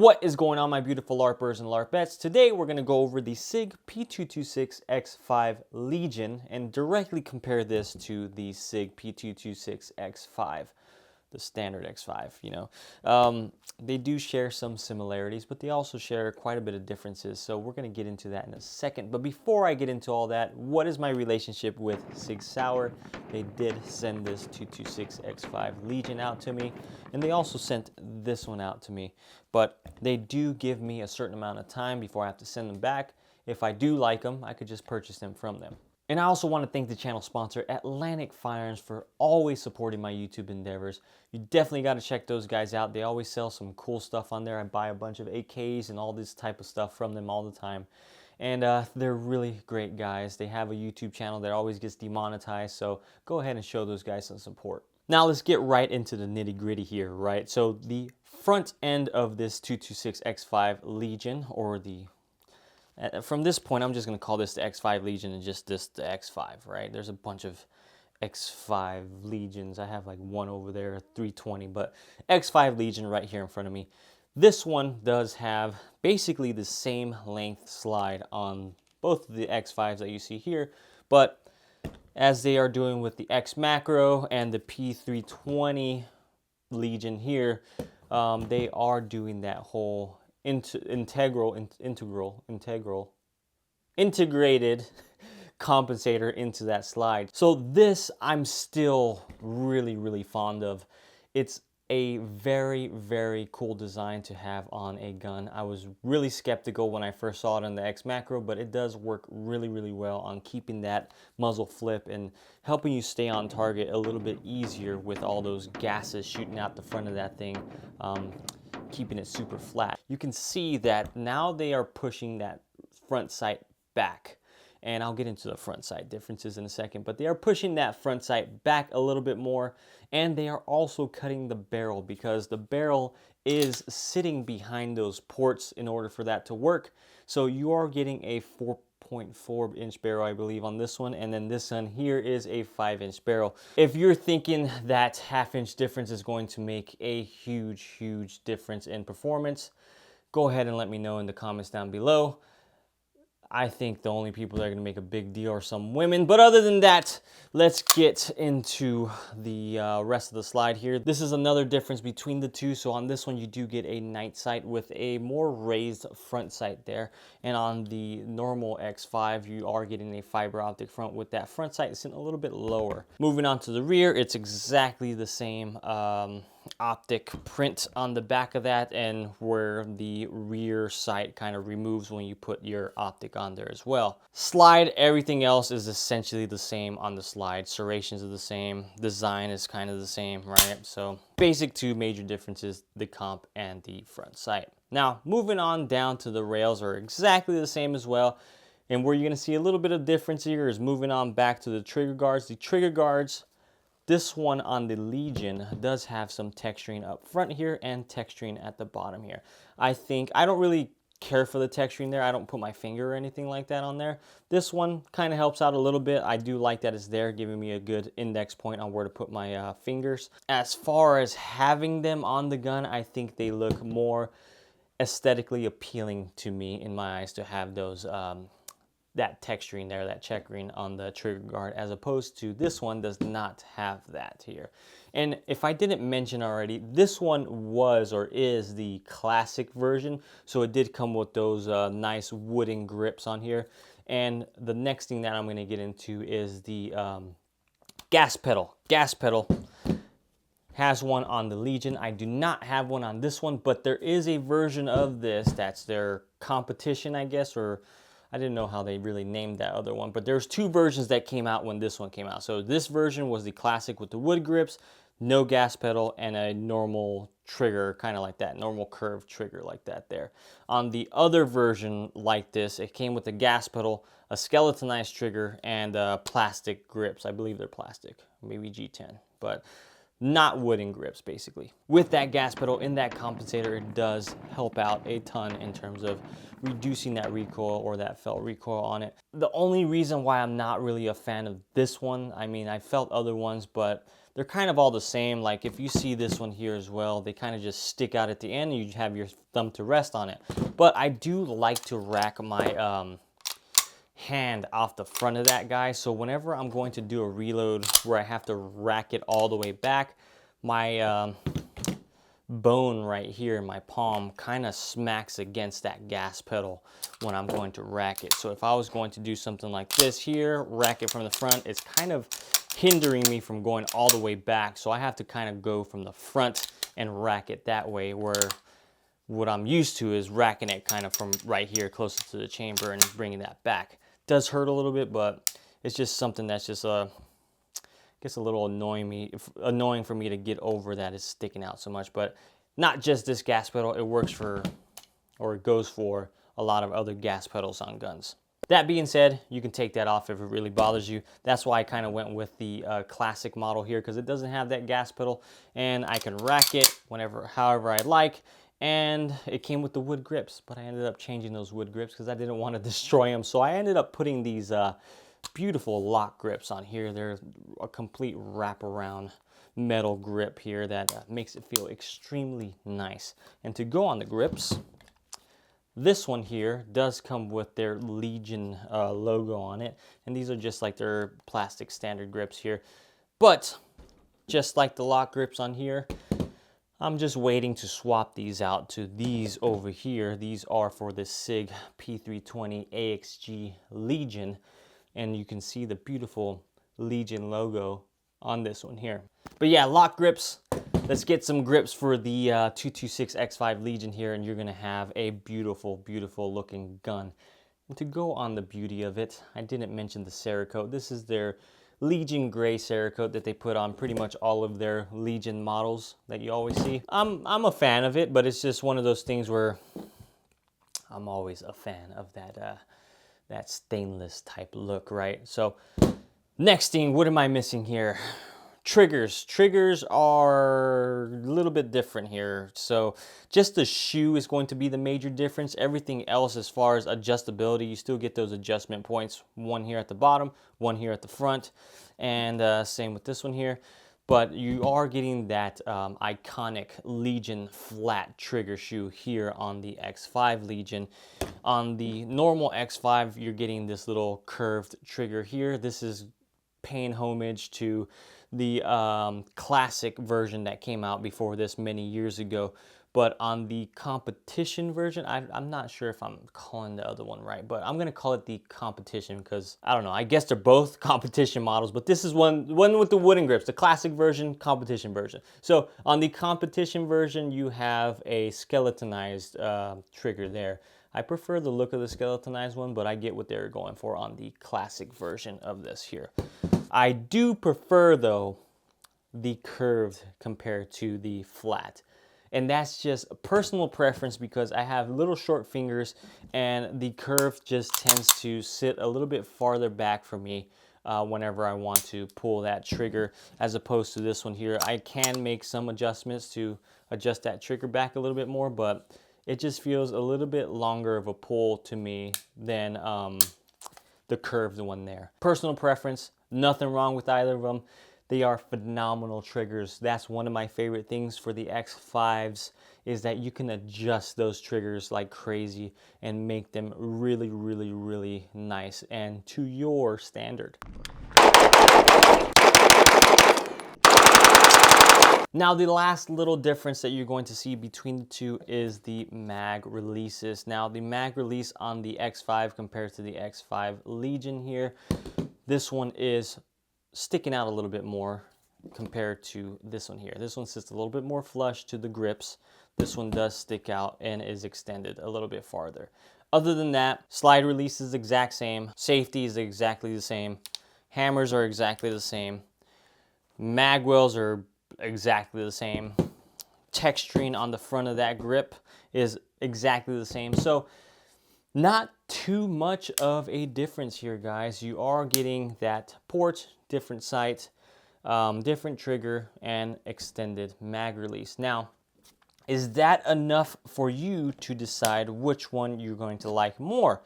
What is going on, my beautiful LARPers and LARPettes? Today we're going to go over the SIG P226 X5 Legion and directly compare this to the SIG P226 X5, the standard X5, you know. They do share some similarities, but they also share quite a bit of differences, so we're going to get into that in a second. But before I get into all that, what is my relationship with SIG Sauer? They did send this 226 X5 Legion out to me, and they also sent this one out to me. But they do give me a certain amount of time before I have to send them back. If I do like them, I could just purchase them from them. And I also want to thank the channel sponsor, Atlantic Firearms, for always supporting my YouTube endeavors. You definitely got to check those guys out. They always sell some cool stuff on there. I buy a bunch of AKs and all this type of stuff from them all the time. And they're really great guys. They have a YouTube channel that always gets demonetized, so go ahead and show those guys some support. Now let's get right into the nitty gritty here, right? So the front end of this 226 X5 Legion, or the from this point, I'm just going to call this the X5 Legion and just this the X5, right? There's a bunch of X5 Legions. I have like one over there, 320, but X5 Legion right here in front of me. This one does have basically the same length slide on both of the X5s that you see here, but as they are doing with the X Macro and the P320 Legion here, they are doing that whole integrated compensator into that slide. So this I'm still really fond of. It's a very cool design to have on a gun. I was really skeptical when I first saw it on the X Macro, but it does work really well on keeping that muzzle flip and helping you stay on target a little bit easier with all those gases shooting out the front of that thing. Keeping it super flat. You can see that now they are pushing that front sight back, and I'll get into the front sight differences in a second, but they are pushing that front sight back a little bit more, and they are also cutting the barrel because the barrel is sitting behind those ports in order for that to work. So you are getting a 4.4-inch barrel, I believe, on this one, and then this one here is a 5-inch barrel. If you're thinking that half-inch difference is going to make a huge difference in performance, go ahead and let me know in the comments down below. I think the only people that are going to make a big deal are some women. But other than that, let's get into the rest of the slide here. This is another difference between the two. So on this one, you do get a night sight with a more raised front sight there. And on the normal X5, you are getting a fiber optic front with that front sight sitting a little bit lower. Moving on to the rear, it's exactly the same optic print on the back of that, and where the rear sight kind of removes when you put your optic on there as well. Slide, everything else is essentially the same on the slide. Serrations are the same, design is kind of the same, right? So basic two major differences, the comp and the front sight. Now moving on down to the rails are exactly the same as well, and where you're going to see a little bit of difference here is moving on back to the trigger guards. The trigger guards, this one on the Legion does have some texturing up front here and texturing at the bottom here. I don't really care for the texturing there. I don't put my finger or anything like that on there. This one kind of helps out a little bit. I do like that it's there, giving me a good index point on where to put my fingers. As far as having them on the gun, I think they look more aesthetically appealing to me in my eyes to have those that texturing there, that checkering on the trigger guard, as opposed to this one does not have that here. And if I didn't mention already, this one was or is the classic version, so it did come with those nice wooden grips on here. And the next thing that I'm going to get into is the gas pedal. Gas pedal has one on the Legion. I do not have one on this one, but there is a version of this that's their competition, I guess, or I didn't know how they really named that other one, but there's two versions that came out when this one came out. So this version was the classic with the wood grips, no gas pedal, and a normal trigger, kind of like that, normal curved trigger like that there. On the other version like this, it came with a gas pedal, a skeletonized trigger, and plastic grips. I believe they're plastic, maybe G10. But not wooden grips, basically. With that gas pedal in that compensator, it does help out a ton in terms of reducing that recoil or that felt recoil on it. The only reason why I'm not really a fan of this one, I mean, I felt other ones, but they're kind of all the same. Like if you see this one here as well, they kind of just stick out at the end and you have your thumb to rest on it. But I do like to rack my hand off the front of that guy, so whenever I'm going to do a reload where I have to rack it all the way back, my bone right here in my palm kind of smacks against that gas pedal when I'm going to rack it. So if I was going to do something like this here, rack it from the front, it's kind of hindering me from going all the way back, so I have to kind of go from the front and rack it that way, where what I'm used to is racking it kind of from right here closer to the chamber and bringing that back. Does hurt a little bit, but it's just something that's just gets a little annoying for me to get over that it's sticking out so much. But not just this gas pedal, it works for, or it goes for, a lot of other gas pedals on guns. That being said, you can take that off if it really bothers you. That's why I kind of went with the classic model here, because it doesn't have that gas pedal and I can rack it however I like. And it came with the wood grips, but I ended up changing those wood grips because I didn't want to destroy them. So I ended up putting these beautiful lock grips on here. They're a complete wraparound metal grip here that makes it feel extremely nice. And to go on the grips, this one here does come with their Legion logo on it. And these are just like their plastic standard grips here. But just like the lock grips on here, I'm just waiting to swap these out to these over here. These are for the SIG P320 AXG Legion, and you can see the beautiful Legion logo on this one here. But yeah, lock grips. Let's get some grips for the 226 X5 Legion here, and you're gonna have a beautiful, beautiful looking gun. And to go on the beauty of it, I didn't mention the Cerakote. This is their Legion gray Cerakote that they put on pretty much all of their Legion models that you always see. I'm a fan of it, but it's just one of those things where I'm always a fan of that stainless type look, right? So next thing, what am I missing here? Triggers. Triggers are a little bit different here. So just the shoe is going to be the major difference. Everything else, as far as adjustability, you still get those adjustment points. One here at the bottom, one here at the front, and same with this one here. But you are getting that iconic Legion flat trigger shoe here on the X5 Legion. On the normal X5, you're getting this little curved trigger here. This is paying homage to the classic version that came out before this many years ago. But on the competition version, I'm not sure if I'm calling the other one right, but I'm gonna call it the competition because, I don't know, I guess they're both competition models, but this is one with the wooden grips, the classic version, competition version. So on the competition version, you have a skeletonized trigger there. I prefer the look of the skeletonized one, but I get what they're going for on the classic version of this here. I do prefer, though, the curved compared to the flat. And that's just a personal preference because I have little short fingers and the curve just tends to sit a little bit farther back from me whenever I want to pull that trigger, as opposed to this one here. I can make some adjustments to adjust that trigger back a little bit more, but it just feels a little bit longer of a pull to me than the curved one there. Personal preference, nothing wrong with either of them. They are phenomenal triggers. That's one of my favorite things for the X5s, is that you can adjust those triggers like crazy and make them really, really, really nice and to your standard. Now, the last little difference that you're going to see between the two is the mag releases. Now, the mag release on the X5 compared to the X5 Legion here, this one is sticking out a little bit more compared to this one here. This one sits a little bit more flush to the grips. This one does stick out and is extended a little bit farther. Other than that, slide release is the exact same. Safety is exactly the same. Hammers are exactly the same. Mag wells are exactly the same. Texturing on the front of that grip is exactly the same. So not too much of a difference here, guys. You are getting that port, different sight, different trigger, and extended mag release. Now, is that enough for you to decide which one you're going to like more?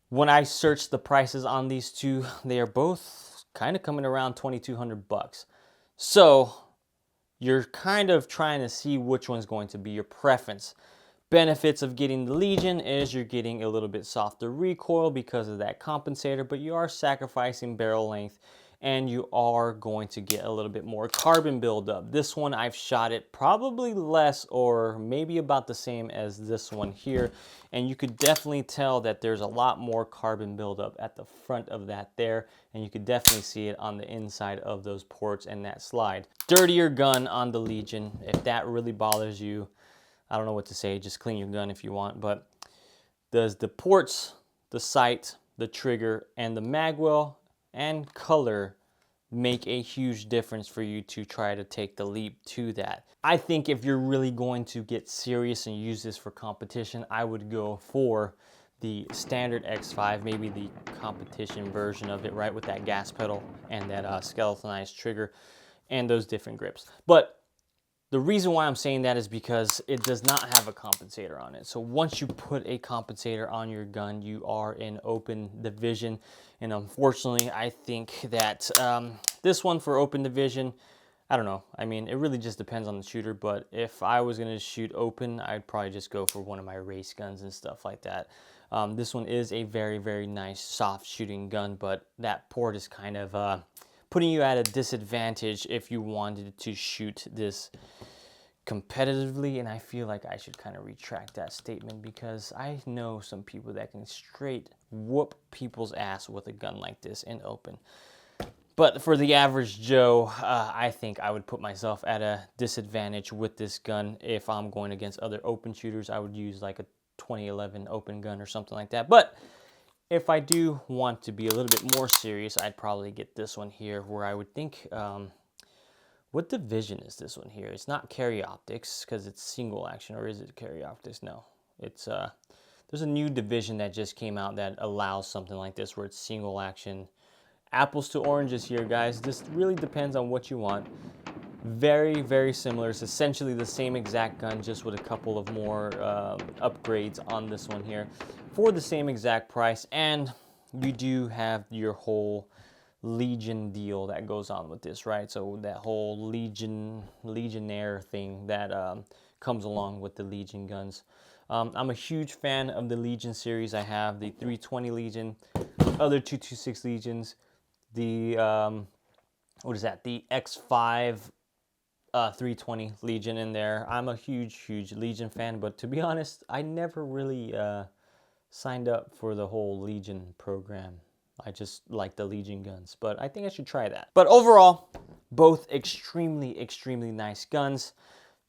When I searched the prices on these two, they are both kind of coming around 2,200 bucks. So you're kind of trying to see which one's going to be your preference. Benefits of getting the Legion is you're getting a little bit softer recoil because of that compensator, but you are sacrificing barrel length and you are going to get a little bit more carbon buildup. This one I've shot it probably less or maybe about the same as this one here, and you could definitely tell that there's a lot more carbon buildup at the front of that there, and you could definitely see it on the inside of those ports and that slide. Dirtier gun on the Legion. If that really bothers you, I don't know what to say, just clean your gun if you want, but does the ports, the sight, the trigger, and the magwell and color make a huge difference for you to try to take the leap to that? I think if you're really going to get serious and use this for competition, I would go for the standard X5, maybe the competition version of it, right, with that gas pedal and that skeletonized trigger and those different grips. But the reason why I'm saying that is because it does not have a compensator on it. So once you put a compensator on your gun, you are in open division. And unfortunately, I think that this one for open division, I don't know. I mean, it really just depends on the shooter. But if I was going to shoot open, I'd probably just go for one of my race guns and stuff like that. This one is a very, very nice soft shooting gun, but that port is kind of putting you at a disadvantage if you wanted to shoot this competitively. And I feel like I should kind of retract that statement, because I know some people that can straight whoop people's ass with a gun like this in open. But for the average Joe, I think I would put myself at a disadvantage with this gun. If I'm going against other open shooters, I would use like a 2011 open gun or something like that. But if I do want to be a little bit more serious, I'd probably get this one here, where I would think, what division is this one here? It's not carry optics because it's single action, or is it carry optics? No, it's there's a new division that just came out that allows something like this where it's single action. Apples to oranges here, guys. This really depends on what you want. Very, very similar. It's essentially the same exact gun, just with a couple of more upgrades on this one here for the same exact price. And you do have your whole Legion deal that goes on with this, right? So that whole Legionnaire thing that comes along with the Legion guns. I'm a huge fan of the Legion series. I have the 320 Legion, other 226 Legions, the what is that? The X5 320 Legion in there. I'm a huge Legion fan, but to be honest, I never really signed up for the whole Legion program. I just like the Legion guns, but I think I should try that. But overall, both extremely nice guns.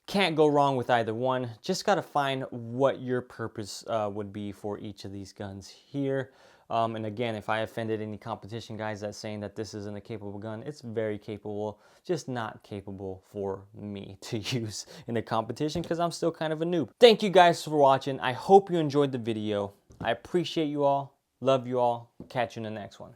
Can't go wrong with either one. Just got to find what your purpose would be for each of these guns here. And again, if I offended any competition guys that's saying that this isn't a capable gun, it's very capable, just not capable for me to use in a competition because I'm still kind of a noob. Thank you guys for watching. I hope you enjoyed the video. I appreciate you all. Love you all. Catch you in the next one.